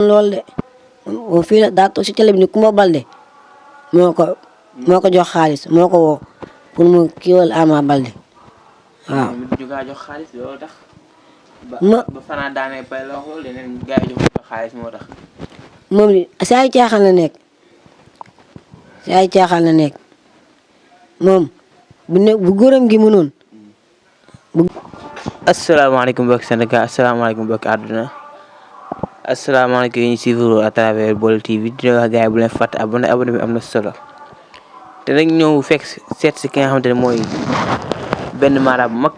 loolu de fii la daa toog si télé bi ni Coumba Baldé moo ko jox xaalis moo ko woo pour mu kiiwal Ama Baldé waaw. ñu gaa jox xaalis loolu tax. ma ba fanaan daanee pay la wax loolu leneen gaa yi jox ko xaalis moo tax. moom li si ay caaxaan la nekk si ay caaxaan la nekk moom bu góoram gi mënoon. asalaamaaleykum mbokki Sénégal asalaamaaleykum mbokki àdduna asalaamaaleykum yi ñu suivre à travers Baol TV di wax gars yi bu leen fàtte abonné bi am na solo te nag ñëw fekk seet si ki nga xamante ne mooy benn mara bu mag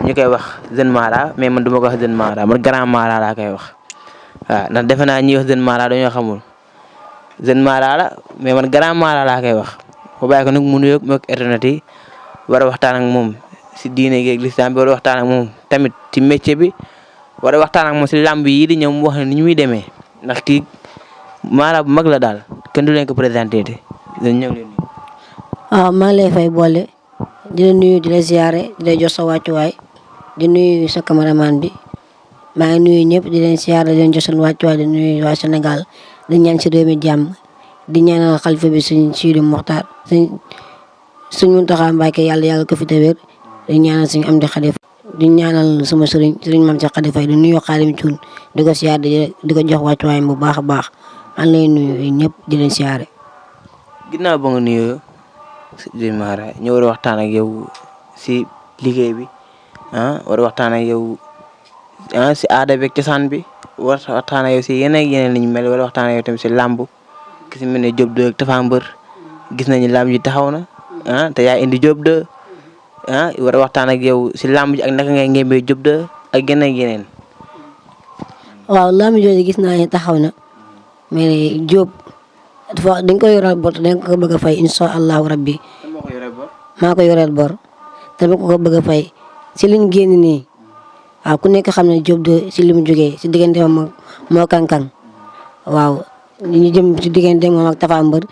ñu koy wax jeune mara mais man du ma ko wax jeune mara man grand mara laa koy wax waaw ndax defe naa ñuy wax jeune mara dañoo xamul jeune mara la mais man grand mara laa koy wax ba bàyyi ko nag mu nuyoog moog internet yi war a waxtaan ak moom si diine gi ak lislaam bi war a waxtaan ak moom tamit ci métier bi war a waxtaan ak moom si làmb yi di ñëw mu wax ne ni muy demee ndax kii mara bu mag la daal kenn du leen ko présenté te dañ ñëw leen nii. waaw maa ngi lay fay boole di la nuyu di la ziare di la jox sa wàccuwaay di nuyu sa cameraman bi maa ngi nuyu ñëpp di leen ziare di leen jox seen wàccuwaay di nuyu waa Sénégal di ñaan si réew mi jàmm di ñaanal xalifa bi suñ Sidi Mokhtar suñ Mountakha Mbacké yàlla ko fi te wér di ñaanal suñu am di xalifa di ñaanal sama sëriñ Mame Cheikh Khady Faye di nuyu Xaadim Cuun di ko siyaare di ko jox wàccuwaayam bu baax a baax maa ngi lay nuyu ñëpp di leen siyaare. ginnaaw ba nga nuyoo si Mara ñu war a waxtaan ak yow si liggéey bi war a waxtaan ak yow si aada beeg cosaan bi war a waxtaan ak yow si yeneen li ñu mel war a waxtaan ak yow tamit si làmb ki si mel ne Diop 2 ak Tapha Mbeur gis nañu làmb ji taxaw na te yaa indi Diop 2 war a waxtaan ak yow si làmb ji ak naka ngay ngembee Diop 2 ak yeneen. waaw làmb jooju gis naa ne taxaw na mais Diop dañ ko yoral bor dañ ko bëgg a fay incha allahu rabbi. maa ko yoreel bor te ba ko bëgg a fay si liñ génn nii waaw ku nekk xam ne Diop 2 si li mu jógee si diggante moom moo kankan waaw ñu jëm si diggante moom ak Tapha Mbeur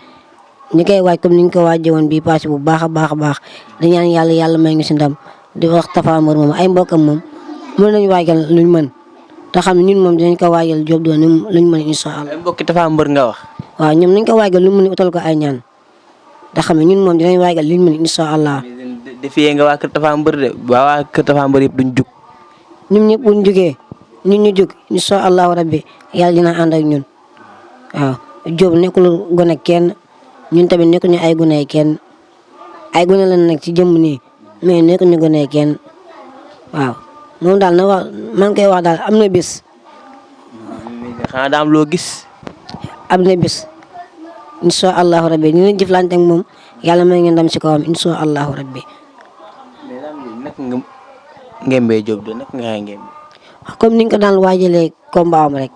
ñu koy waaj comme ni ñu ko waajee woon bii passé bu baax a baax di ñaan yàlla may ngi si ndam di wax Tapha Mbeur moom ay mbokkam moom mën nañu waajal luñ mën te xam ne ñun moom dinañ ko waajal Diop 2 luñ mën incha allah. ay mbokki Tapha Mbeur nga wax. waaw ñoom nañ ko waajal lu mën utal ko ay ñaan te xam ne ñun moom dinañ waajal luñ mën incha allah. defiyee nga waa kër Tapha Mbeur de waa kër Tapha Mbeur yëpp duñ jug. ñun ñëpp buñ jugee ñun ñu jug incha allahu rabbi yàlla dina ànd ak ñun waaw Diop nekkul gone kenn. ñun tamit nekkuñu ay gune kenn ay gune lan nag ci jëmm nii mais nekkuñu gune kenn waaw moom daal na wax maa ngi koy wax daal am na bis. xanaa daa am loo gis. am na bis incha allahu rabbi ñu ngi jëflante ak moom yàlla may ngeen ndam ci kawam incha allahu rabbi. mais daal naka nga ngembee Diop de naka nga ngembee. comme ni nga ko daan waajalee combat am rek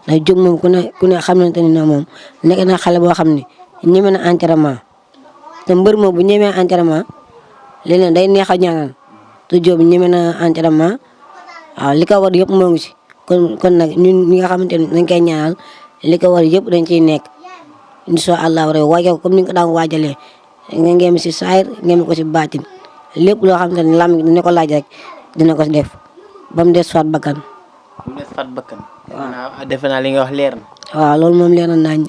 ndax Diop moom ku ne xamante ne moom nekk na xale boo xam ne. ñeme na entraînement te mbër moom bu ñemee entraînement leneen day neex a ñaanal te Diop ñeme na entraînement waaw li ko war yëpp moo ngi ci kon nag ñun ñi nga xamante ne dañ koy ñaanal li ko war yëpp dañ ciy nekk incha allah rek waajal ko comme ni nga ko daan waajalee nga ngeen si saayir ngeen ko si baatin lépp loo xamante ne lam dina ko laaj rek dina ko def ba mu des faat bakkan. ba mu des faat bakkan. waaw defe naa li nga wax leer na. waaw loolu moom leer na nañ.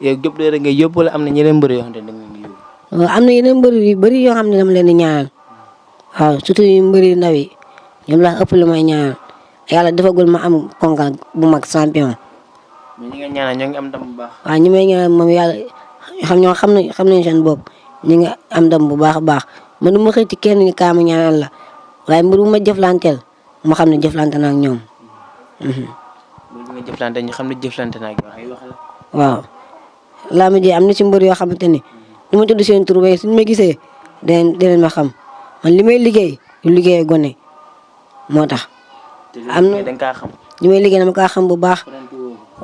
yow Diop 2 rek ngay yóbbu wala am na ñeneen mbër yoo xam ne da nga yóbbu. waaw am na yeneen mbër yu bëri yoo xam ne dama leen di ñaanal waaw surtout yu mbër yu ndaw yi ñoom laa ëpp lu may ñaanal yàlla defagul ma am konkal bu mag champion. mais ñi nga ñaanal ñoo ngi am ndam bu baax. waaw ñi may ñaanal moom yàlla xam nañ seen bopp ñi nga am ndam bu baax a baax man du ma xëy ci kenn ñu kaama ñaanal la waaye mbër bu ma jëflanteel ma xam ne jëflante na ak ñoom. mbër bu nga jëflante ñu xam ne jëflante na ak yow ay wax la. waaw. laa ji am na ci mbër yoo xamante ni du ma tudd seen tur waaye suñu ma gisee dinañ ma xam man li may liggéey lu liggéey gone moo tax. am na dañ kaa xam. li may liggéey dama kaa xam bu baax.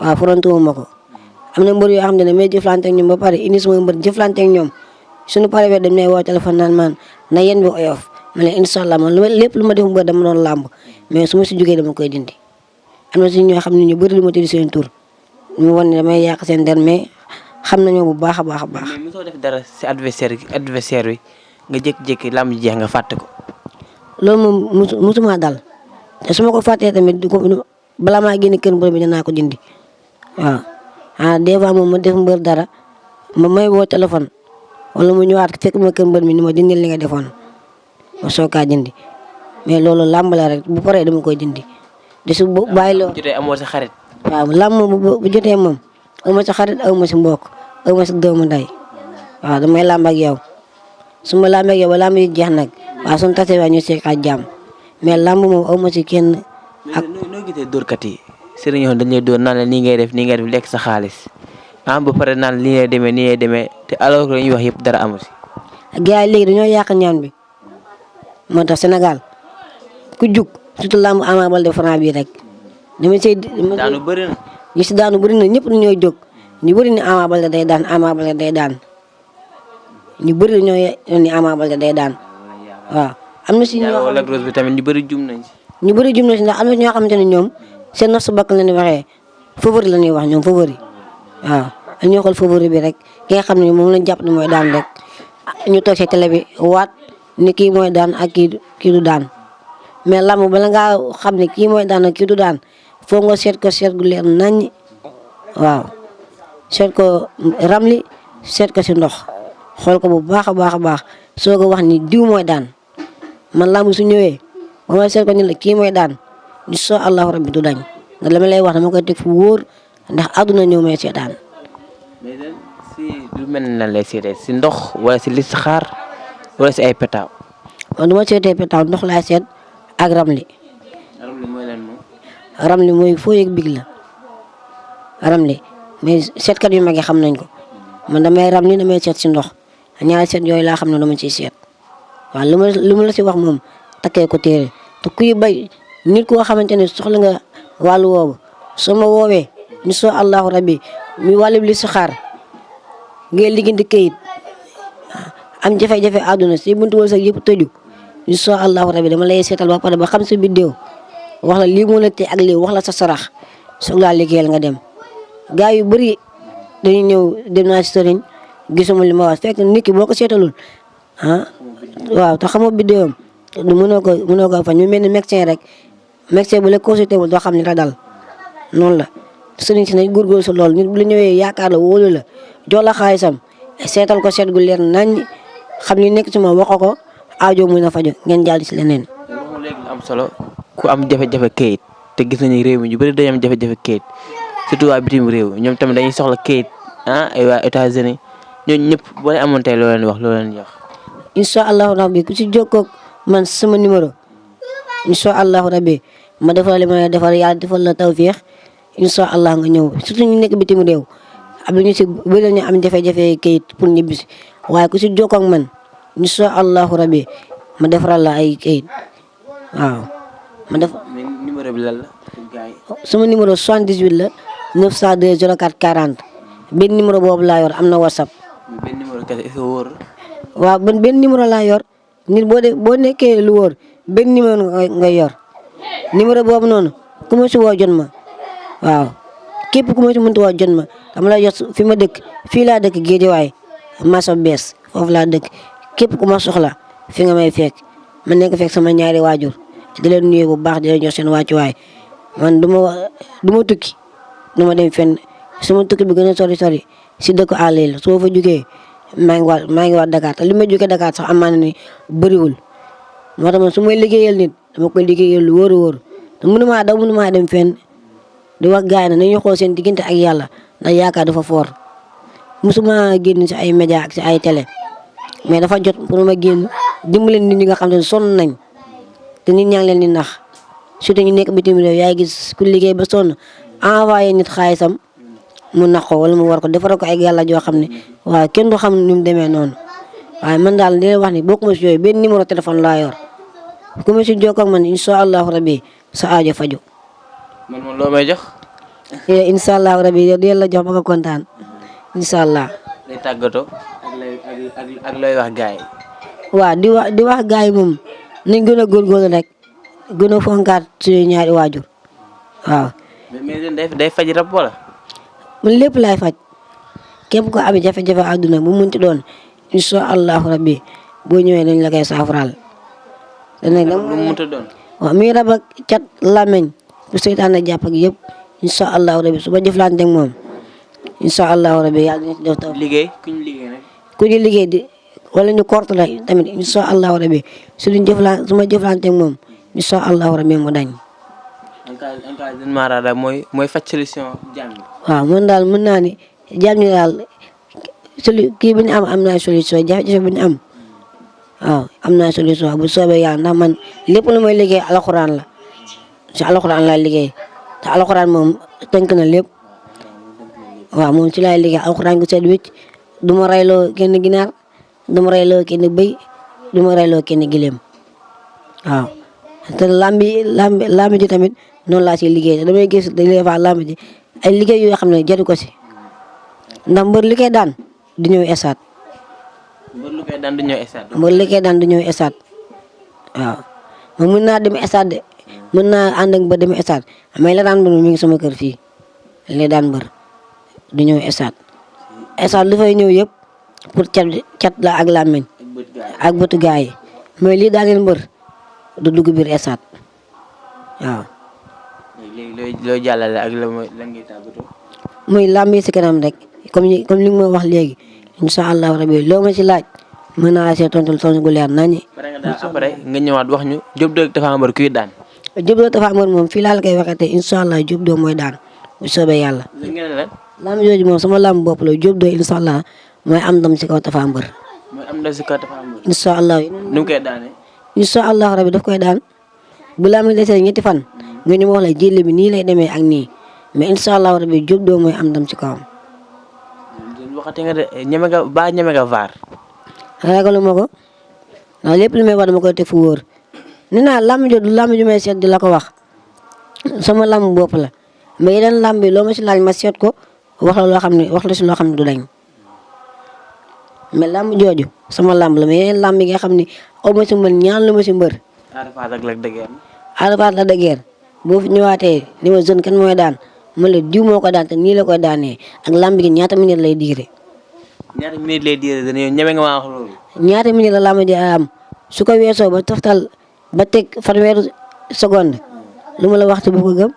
waaw forantuwu ma ko. am na mbër yoo xam ne may jëflante ak ñoom ba pare indi sama mbër jëflante ak ñoom suñu paree dañ may woo téléphone naan man na yéen bi oyof ma ne incha allah man lépp lu ma def mbër dama doon làmb mais su ma si jógee dama koy dindi. am na si ñoo xam ne ñu bëri lu ma tudd seen tur ñu wan ne damay yàq seen der mais xam nañoo bu baax a baax a baax. mais mosoo def dara si adversaire bi nga jékki-jékki làmb ji jeex nga fàtte ko. loolu moom musuma dal te su ma ko fàttee tamit bala maa génn kër mbër bi dinaa ko dindi waaw des fois moom ma def mbër dara ma may woo téléphone wala mu ñëwaat fekk ma kër mbër mi ni ma dindil li nga defoon ma soog kaa dindi mais loolu làmb la rek bu paree dama koy dindi de su bàyyi loo jotee amoo sa xarit. waaw làmb bu jotee moom aw ma si xarit aw ma si mbokk aw ma si doomu ndey waaw damay làmb ak yow su ma làmb ak yow ba làmb yi jeex nag waaw suñu tasee waa ñu seq ak jàmm mais làmb moom aw ma si kenn. ak noo gisee dóorkat yi sëriñ yoon dañ lay dóor naan la nii ngay def lekk sa xaalis ba pare naan nii lay demee nii lay demee te alors que ñuy wax yëpp dara amu si. gars yi léegi dañoo yàq ñaan bi moo tax Sénégal ku jug surtout làmb Ama Baldé Franc bii rek dama see. daanu bëri na. ñu si daanu bëri na ñëpp dañoo jóg ñu bëri ni Ama Baldé day daan Ama Baldé day daan ñu bëri dañoo ni Ama Baldé day daan waaw. am na si ñoo Lac Rose bi tamit ñu bëri jum nañ si. ñu bëri jum nañ si ndax am na ñoo xamante ne ñoom seen naf su bakk la ñuy waxee favori la ñuy wax ñoom favori waaw dañoo xool favori bi rek ki nga xam ne moom lañ jàpp ne mooy daan rek ñu toog si télé bi waat ni kii mooy daan ak kii du daan mais lamb bala ngaa xam ne kii mooy daan ak kii du daan foo nga seet ko seet gu leer naññ waaw seet ko ramli seet ko si ndox xool ko bu baax a baax a baax soo ko wax ni diw mooy daan man lamb su ñëwee ba ma seet ko ni la kii mooy daan insha allahu rabbi du dañ ndax la ma lay wax dama koy teg fu wóor ndax àdduna ñëw may seetaan. mais si lu mel ne lan lay seetee si ndox wala si listixaar wala si ay petaaw. man du ma seetee petaaw ndox laay seet ak ramli. ramli mooy lan moom. ramli mooy foo yëg big la ramli mais seetkat yu mag yi xam nañ ko man damay ramli damay seet si ndox ñaari seet yooyu laa xam ne dama ciy seet waaw lu ma la si wax moom takkee ko téere te kuy bay nit koo xamante ne soxla nga wàllu woowu soo ma woowee ni soo allahu rabbi mi wàllu li si xaar ngay liggéeyante kayit am jafe-jafe àdduna si buntu wal sax yëpp tëju ni soo allahu rabbi dama lay seetal ba pare ba xam sa biddéew wax la lii moo la tee ak lii wax la sa sarax soog laa liggéeyal nga dem gaa yu bëri dañuy ñëw dem naa si sëriñ gisuma li ma wax fekk nit ki boo ko seetalul waaw te xamoo biddéewam mënoo ko fañ ñu mel ni médecin rek médecin bu la consulté wul doo xam ne la dal noonu la sëriñ si nañ góorgóorlu si loolu nit bu la ñëwee yaakaar la wóolu la jox la xaalisam seetal ko seet gu leer nañ xam ni nekk ci moom waxo ko aajo muy na fajo ngeen jàll si leneen. léegi am solo ku am jafe-jafe kayit te gis nañu réew mi ñu bëri dañu am jafe-jafe kayit surtout waa bitim réew ñoom tamit dañuy soxla kayit ay waa États-Unis ñooñu ñëpp boo leen amoon tey loo leen wax loo leen jox. incha allahu rabbi ku si jokkoo man sama numéro incha allahu rabbi ma defal li ma defal yàlla defal la tawfiix incha allah nga ñëw surtout ñu nekk bitim réew am na ñu si bëri ñu am jafe-jafe kayit pour ñibbisi waaye ku si jokkoo ak man incha allahu rabbi ma defaral la ay kayit waaw. ma def numéro bi lan la gars yi. sama numéro 78 la 902 04 40 benn numéro boobu laa yor am na whatsapp. benn numéro kese est-ce que wóor. waaw benn numéro laa yor nit boo nekkee lu wóor benn numéro nga yor numéro boobu noonu ku ma si woo jot ma waaw képp ku ma si mënti woo jot ma dama lay jox fi ma dëkk fii laa dëkk Géejawaay Massa Bees foofu laa dëkk képp ku ma soxla fi nga may fekk ma nekk fekk sama ñaari waajur di leen nuyu bu baax di leen jox seen wàccuwaay man du ma tukki du ma dem fenn sama tukki bi gën a sori si dëkk àll yi la soo fa jugee maa ngi waat Dakar te li ma jógee Dakar sax amaana ni bëriwul moo tax man su may liggéeyal nit dama koy liggéeyal lu wóor a wóor te mënumaa dem fenn di wax gars yi ne nañu xool seen diggante ak yàlla ndax yaakaar dafa foor musuma génn si ay média ak si ay télé mais dafa jot pour ma génn dimbali nit ñi nga xam ne sonn nañ te nit ñaa ngi leen di nax surtout ñu nekk bitim réew yaay gis ku liggéey ba sonn envoyé nit xaalisam mu nax ko wala mu war ko defara ko ay gàlla joo xam ne waaw kenn du xam ni mu demee noonu waaye man daal di leen wax ni bokkuma si yooyu benn numéro téléphone laa yor ku ma si jokkoo ak man incha allahu rabi sa aajo faju man moom loo may jox. incha allahu rabi yow di la jox ba nga kontaan incha allah. lay tàggatoo ak looy wax gars yi. waaw di wax gars yi moom nañ gën a góorgóorlu rek gën a fonkaat suñu ñaari waajur waaw. mais day faj rab wala. man lépp laay faj képp ko amee jafe-jafe àdduna bu munti doon incha allahu rabbi boo ñëwee dañ la koy saafaraal. lu mu munti doon. waaw muy rab ak cat làmmeñ bu seytaan a jàpp ak yëpp incha allahu rabi su ma jëflante ak moom incha allahu rabi yàlla dina ci def taw. liggéey ku ñu liggéey nag. ku ñu liggéey di wala ñu korte la tamit incha allahu rabi su ma jëflante ak moom incha allahu rabi mu dañ. en cas de marada mooy faj solution jàmm. waaw man daal mën naa ni jàmm ñi daal kii bi ñu am naa solution jafe-jafe bi ñu am waaw am naa solution bu soobee yàlla ndax man lépp lu may liggéey alxuraan la si alxuraan laay liggéey te alxuraan moom tënk na lépp waaw moom ci laay liggéey alxuraan gu set wécc du ma reyloo kenn ginaar du ma reyloo kenn bëy du ma reyloo kenn gileem waaw te lambi ji tamit noonu laa siy liggéey te damay gis des fois lamb ji ay liggéey yoo xam ne jaru ko si ndax mbër li koy daan du ñëw esaat. mbër lu koy daan du ñëw esaat. mbër li koy daan du ñëw esaat waaw man mën naa dem esaat de mën naa ànd ak mbër dem esaat mais la daan mbër mi ngi sama kër fii la daan mbër du ñëw esaat esaat lu fay ñëw yëpp pour cat la ak làmmiñ ak bëtu gaay yi mais lii daaneel mbër du dugg biir esaat waaw. léegi looy jàllale ak lan ngay tàggatoo. muy làmb yi si kanam rek comme li nga ma wax léegi incha allahu rabi loo ma si laaj mën naa la see tontu gu leer nañu. après nga ñëwaat wax ñu Diop 2 Tapha Mbeur kuy daan. Diop 2 Tapha Mbeur moom fii laa la koy waxee te incha allah Diop 2 mooy daan bu soobee yàlla. làmb jooju moom sama làmb bopp la Diop 2 incha allah mooy am ndam si kaw Tapha Mbeur. mooy am ndam si kaw Tapha Mbeur. incha allah. nu mu koy daanee. incha allah rabi daf koy daan bu làmb desee ñetti fan. nga ñu wax la jëli bi nii lay demee ak nii mais incha allah rabi Diop 2 mooy am ndam ci kawam. waxati nga de ñeme nga vaar. ragaluma ko ndax lépp lu may wax dama koy teg fu wóor nee naa làmb jo du làmb ju may seet di la ko wax sama làmb bopp la mais yeneen làmb yi loo ma si laaj ma seet ko wax la si loo xam ne du dañ mais làmb jooju sama làmb la mais yeneen làmb yi nga xam ne aw ma si mën ñaan lu ma si mbër. Ada Fass ak Lac de Guiers. Ada Fass Lac de Guiers boo fi ñëwaatee ni ma jeune kan mooy daan ma la diw moo ko daan te nii la koy daanee ak làmb gi ñaata minute lay diire. ñaata minute lay diire dana yow ñeme nga maa wax loolu. ñaata minute la làmb ji am su ko weesoo ba toftal ba teg fanweeri seconde lu ma la waxtu bu ko gëm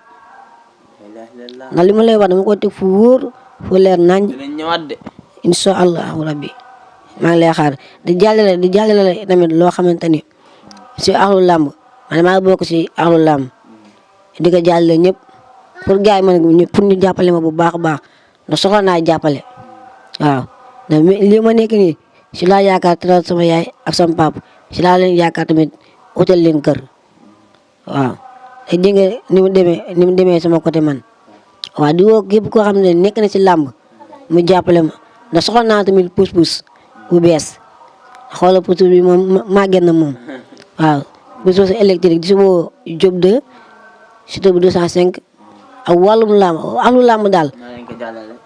ndax li ma lay wax dama ko teg fu wóor fu leer nañ. dinañ ñëwaat de. incha allahu rabbi maa ngi lay xaar di jàllale tamit loo xamante ni si axlu làmb man maa bokk si axlu làmb di ko jàllale ñëpp pour gars yi man pour ñu jàppale ma bu baax a baax ndax soxla naa jàppale waaw ndax lii ma nekk nii si laa yaakaar teral sama yaay ak sama pap si laa leen yaakaar tamit utal leen kër waaw te dégg nga ni mu demee sama côté man waaw di woo képp koo xam ne nekk na si làmb mu jàppale ma ndax soxla naa tamit pousse bu bees xoolal pousse bi moom màgget na moom waaw pousse électrique di si woo Diop 2 Siteu bu 205 ak wàllum làmb daal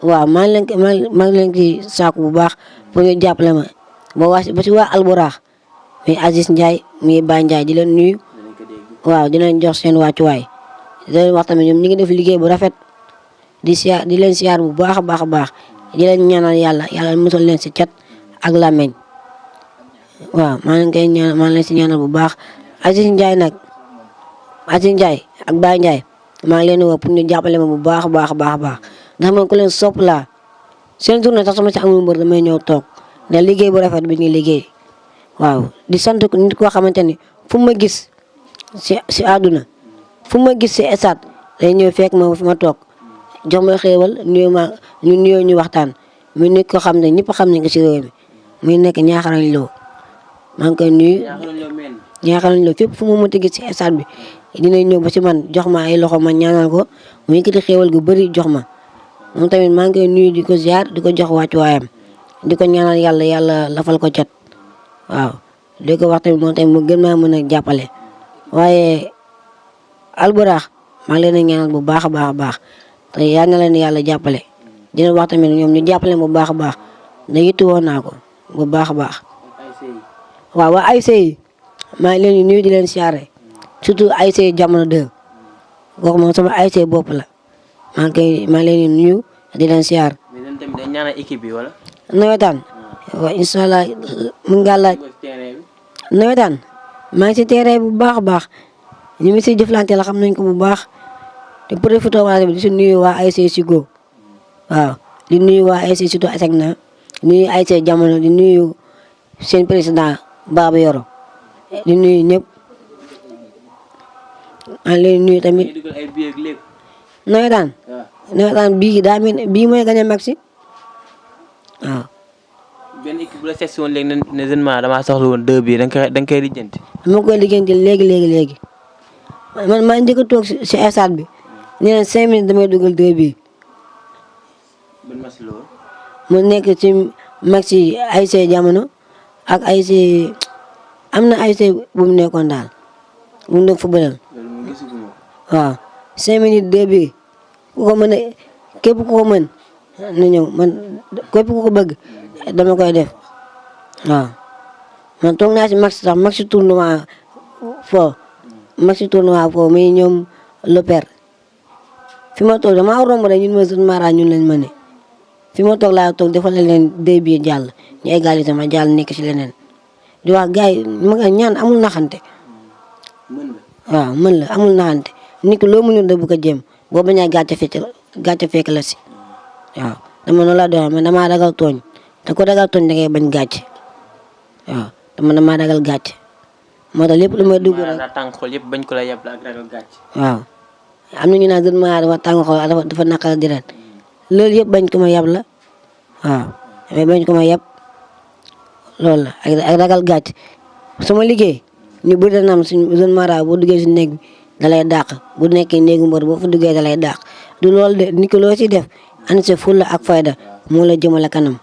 waaw maa ngi leen ci saako bu baax pour ñu jàppale ma ba si waa Alburax muy Aziz Ndiaye muy Baye Ndiaye di leen nuyu waaw di leen jox seen wàccuwaay di leen wax tamit ñoom ñi ngi def liggéey bu rafet di leen siyaar bu baax a baax a baax di leen ñaanal yàlla musal leen si cat ak làmmeñ waaw maa ngi leen si ñaanal bu baax Aziz Ndiaye ak Baye Ndiaye maa ngi leen di woo pour ñu jàppale ma bu baax a baax a baax ndax man ku leen sopp laa seen journée sax sama si amul mbër damay ñëw toog ndax liggéey bu rafet bi ñuy liggéey waaw di sant nit koo xamante ni fu ma gis si àdduna fu ma gis si esat day ñëw fekk ma fi ma toog jox ma xéewal nuyoo ñu waxtaan muy nit koo xam ne ñëpp xam nañ ko si réew mi muy nekk ñaaxarañ loo maa ngi koy nuyu ñaaxarañ loo fépp fu ma mënti gis si esat bi dina ñëw ba si man jox ma ay loxo ma ñaanal ko mu yëkkati xéewal gu bëri jox ma moom tamit maa ngi koy nuyu di ko ziar di ko jox wàccuwaayam di ko ñaanal yàlla lafal ko cat waaw di ko wax tamit moom tamit mu gën maa mën a jàppale waaye Alburax maa ngi leen di ñaanal bu baax a baax a baax te yal na leen yàlla jàppale dina wax tamit ñoom ñu jàppale bu baax a baax da yitti woon naa ko bu baax a baax waaw waa ASC yi maa ngi leen di nuyu di leen siyaare surtout ASC jamono 2 kooku moom sama ASC bopp la maa ngi leen di nuyu di leen siyaar. mais ñun tamit dañu ñaanal équipe bi wala. nawetaan waaw incha allah mën ngaa laaj nawetaan maa ngi si terrain bu baax a baax ñu ngi siy jëflante la xam nañ ko bu baax te profité waa bi di si nuyu waa ASC Sigo waaw di nuyu waa ASC surtout ASECNA di nuyu ASC Jamono di nuyu seen président Baba Yoro di nuyu ñëpp maa ngi leen di nuyu tamit. dugal ay biir ak lépp. nawetaan nawetaan bii daa mel bii mooy gañ a mag si waaw. benn équipe bu la seet si woon léegi ne jeune maa damaa soxla woon 2 bi da nga koy lijjanti. dama koy liggéeyante léegi man maa njëkk a toog si stade bi ñu ne 5 minutes damay dugal 2 bi ban match la woon. mu nekk ci match yi ASC Jamono ak ASC am na ASC bu mu nekkoon daal bu mu doon footballal loolu moom gisuguma ko. waaw 5 minutes 2 bi ku ko mën a képp ku ko mën na ñëw man képp ku ko bëgg dama koy def waaw man toog naa si match sax match tournoi foo muy ñoom Loper fi ma toog damaa romb rek ñun ma jeune mara ñun lañ ma ne fi ma toog laa toog defal leen 2 bi jàll ñu égalité ma jàll nekk si leneen di wax gars yi ma nga ñaan amul naxante mën la. waaw mën la amul naxante nit ki loo mënul da bu ko jéem boo bañaa gàcce fekk la si waaw dama noonu la doxee man damaa ragal tooñ te ko ragal tooñ da ngay bañ gàcce waaw dama damaa ragal gàcce moo tax lépp lu may dugg rek daa tàng xol yëpp bañ ko la yab la ak ragal gàcc. waaw am na ñu naan jeune maa dafa tàng xol dafa naqar di ren loolu yëpp bañ ko ma yab la waaw mais bañ ko ma yab loolu la ak ragal gàcce sama liggéey ñu bëri dana am suñu jeune mara boo duggee si néeg bi da lay dàq bu nekkee néegu mbër boo fa duggee da lay dàq du loolu de nit ki loo ci def ànd si fulla ak fayda moo la jëmale kanam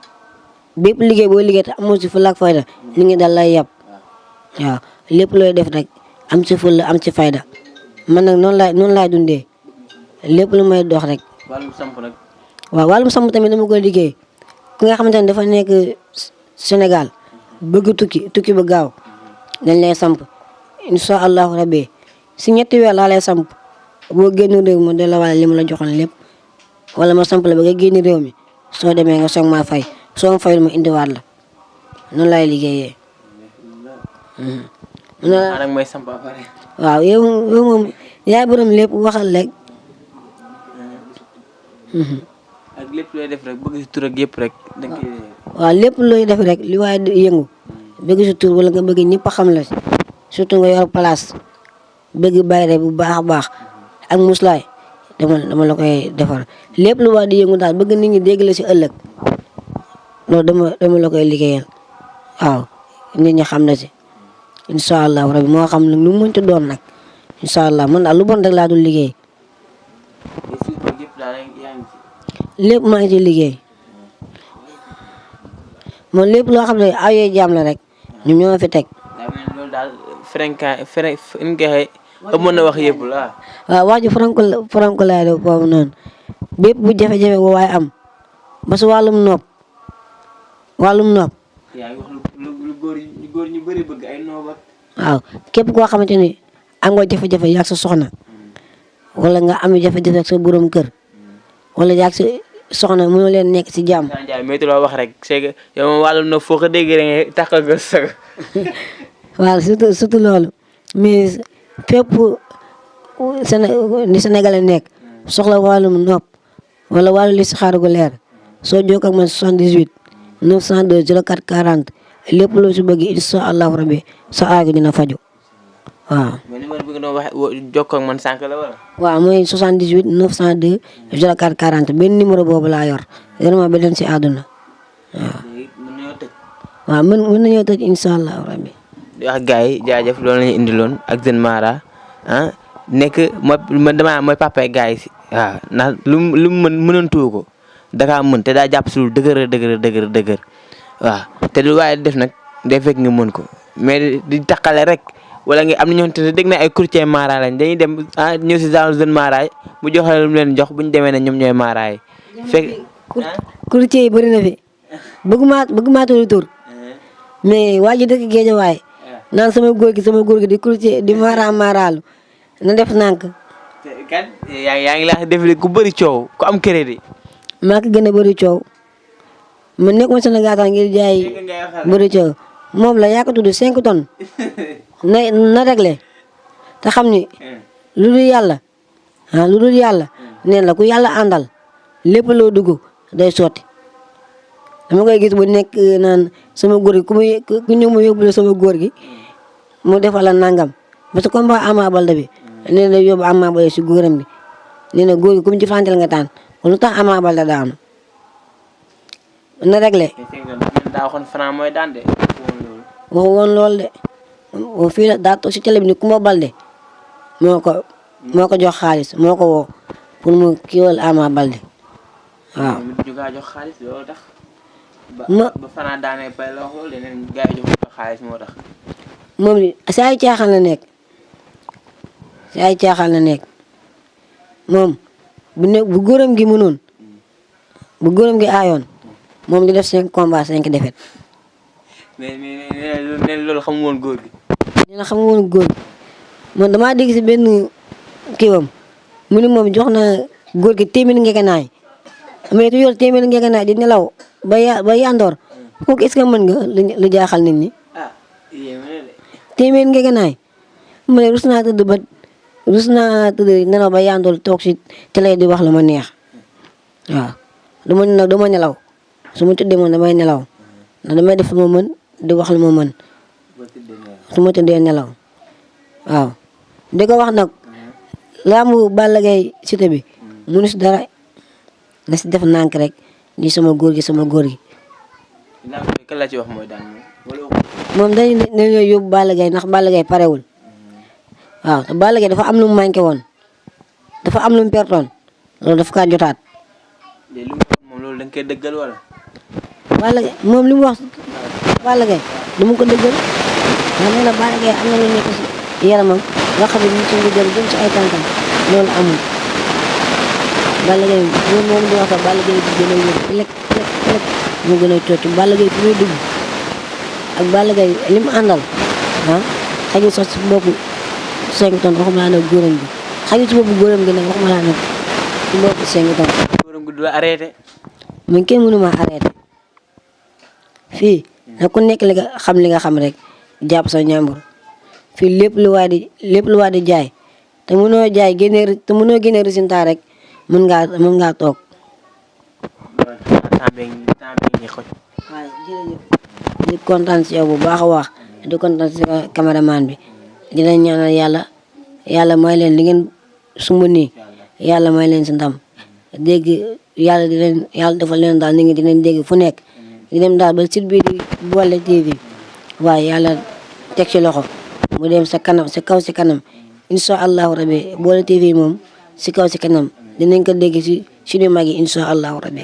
bépp liggéey boo liggéey te amoo si fulla ak fayda nit ñi dal lay yab waaw lépp looy def rek am si fulla am si fayda man nag noonu laay dundee lépp lu may dox rek. wàllum samp nag. waaw wàllum samp tamit dama koy liggéey ki nga xamante ne dafa nekk Sénégal bëgg tukki ba gaaw dañ lay samp incha allahu rabbi si 3 weer laa lay samp boo génn réew mi de la wala li ma la joxoon lépp wala ma samp la ba nga génn réew mi soo demee nga soog maa fay soo ma fayul ma indiwaat la noonu laay liggéeyee. maanaam mooy samp ba pare. waaw yow moom yaay borom lépp waxal rek. ak lépp looy def rek bëgg si tur ak yëpp rek. waaw lépp looy def rek li waaye yëngu bëgg si tur wala nga bëgg ñëpp a xam la surtout nga yor place bëgg bayre bu baax a baax ak muslaay dama la koy defar lépp lu waa di yëngu daal bëgg nit ñi dégg la si ëllëg loolu dama la koy liggéeyal waaw nit ñi xam na si incha allah rabi moo xam nag lu mu mënti doon nag incha allah man daal lu bon rek laa dul liggéey lépp maa ngi ciy liggéey moom lépp loo xam ne ayoo jaam la rek ñun ñoo fi teg. loolu daal mën na wax yëpp la. waaw wax ji franco laay def foofu noonu bépp bu jafe-jafe boo waaye am ba su wàllum nopp. yaa ngi wax lu góor ñu bëri bëgg ay noob ak. waaw képp koo xamante ni am nga jafe-jafe yaag sa soxna wala nga am jafe-jafe ak sa borom kër wala yaag sa soxna mënoo leen nekk si jàmm. métti loo wax rek c'est que yow moom wàllum nopp foo ko déggee rek ngay tax ko sag. waaw surtout loolu mais fépp ni Sénégal nekk soxla wàllum nopp wala wàllu li si xaar gu leer soo jokkoo ak man 78 902 04 40 lépp loo si bëgg incha allahu rabi sa aajo dina faju waaw. mais numéro bi nga doon wax jokkoo ak man sànq la wala. waaw mooy 78 902 04 40 benn numéro boobu laa yor ma beneen si àdduna waaw. mën nañoo tëj. waaw mën nañoo tëj incha allahu rabi. di wax gars yi jaajëf loolu la ñu indiloon ak jeune mara nekk mooy papa gars yi waaw ndax lu mu mënoon tuuti ko dakaa mën te daa jàpp si lu dëgër waaw te lu waaye def nag day fekk nga mën ko mais di taqale rek wala nga am na ñoo xamante ne dégg na ay courtier mara lañ dañuy dem ñëw si genre jeune mara yi mu joxe lu mu leen jox bu ñu demee ne ñoom ñooy mara yi. fekk courtier yi bëri na fi bëgguma tudd tur mais waa ji dëkk Géejawaay naan sama góor gi di courtier di maraalu na def nànk. kan yaa ngi laa def ku bëri coow ku am crédit. maa ko gën a bëri coow man nekkuma Sénégal sax ngir jaay bëri coow moom la yaa ko tudd 5 tonnes na réglé te xam ni lu dul yàlla lu dul yàlla neen la ku yàlla àndal lépp loo dugg day sotti dama koy gis bu nekk naan sama góor gi ku ñëw ma yóbbu la sama góor gi mu defal la nangam parce que combat Ama Baldé bi nee na yóbbu Ama Baldé si góoram bi nee na góor gi ku mu jëflanteel nga taan lu tax Ama Baldé daanu na réglé. daa waxoon Franc mooy daan de. waxu woon loolu de fii la daa toog si télé bi ni Kumba Baldé moo ko jox xaalis moo ko woo pour mu kiiwal Ama Baldé waaw. ñu gaa jox xaalis loolu tax. ma ba Franc daanee bay la wax loolu leneen gaa yi jox ko xaalis moo tax. moom li si ay caaxaan la nekk si ay caaxaan la nekk moom bu góoram gi mënoon bu góoram gi aayoon moom di def 5 combats 5 défaites. mais loolu xamu woon góor gi. dina xam woon góor gi man damaa dégg si benn kiiwam mu ni moom jox na góor gi téeméeri ngegenaay mais ku yor téeméeri ngegenaay di nelaw ba yandoor kooku est-ce que mën nga lu jaaxal nit ñi. téeméeri ngegenaay ma ne rus naa tëdd nelaw ba yandoor toog si télé di wax lu ma neex waaw dama nelaw su ma tëddee moom damay nelaw ndax damay def lu ma mën di wax lu ma mën su ma tëddee nelaw waaw di ko wax nag laamu Balla Gaye Siteu bi munu si dara na si def nànk rek ni sama góor gi. kan la ci wax mooy daan moom dañoo yóbbu Balla Gaye ndax Balla Gaye parewul waaw te Balla Gaye dafa am lu mu manqué woon dafa am lu mu pertoon loolu dafa kaa jotaat. léegi moom loolu da nga koy dëggal wala. Balla Gaye moom li mu wax Balla Gaye du mu ko dëggal ndax nee na Balla Gaye am na lu nekk si yaramam nga xam ne ñu ci jëm si ay tànkam loolu amul Balla Gaye moom di wax sax Balla Gaye di gën a wér lekk mu gën a cocc Balla Gaye fi muy dugg ak Balla Gaye li mu àndal xajul sax si boppu 5 tonnes waxuma laa nag góoram bi xajul si boppu góoram gi nag waxuma laa nag si boppu 5 tonnes. góoram gi du la arrêté. man kenn mënu ma arrêté fii nag ku nekk li nga xam rek jàpp sa ñàmbur fii lépp lu waa di jaay te mënoo jaay génne résultat rek mën ngaa toog. temps bi xoj. waaw jërëjëf di kontaan si yow bu baax a wax di kontaan si caméraman bi dinañ ñaanal yàlla may leen li ngeen sumb nii yàlla may leen si ndam dégg yàlla defal leen daal nit ñi dinañ dégg fu nekk di dem daal ba site bi di Bollé TV waaye yàlla teg ci loxo mu dem sa kanam sa kaw si kanam incha allahu rabi Bollé TV moom si kaw si kanam dinañ ko dégg si suñu mag yi incha allahu rabi.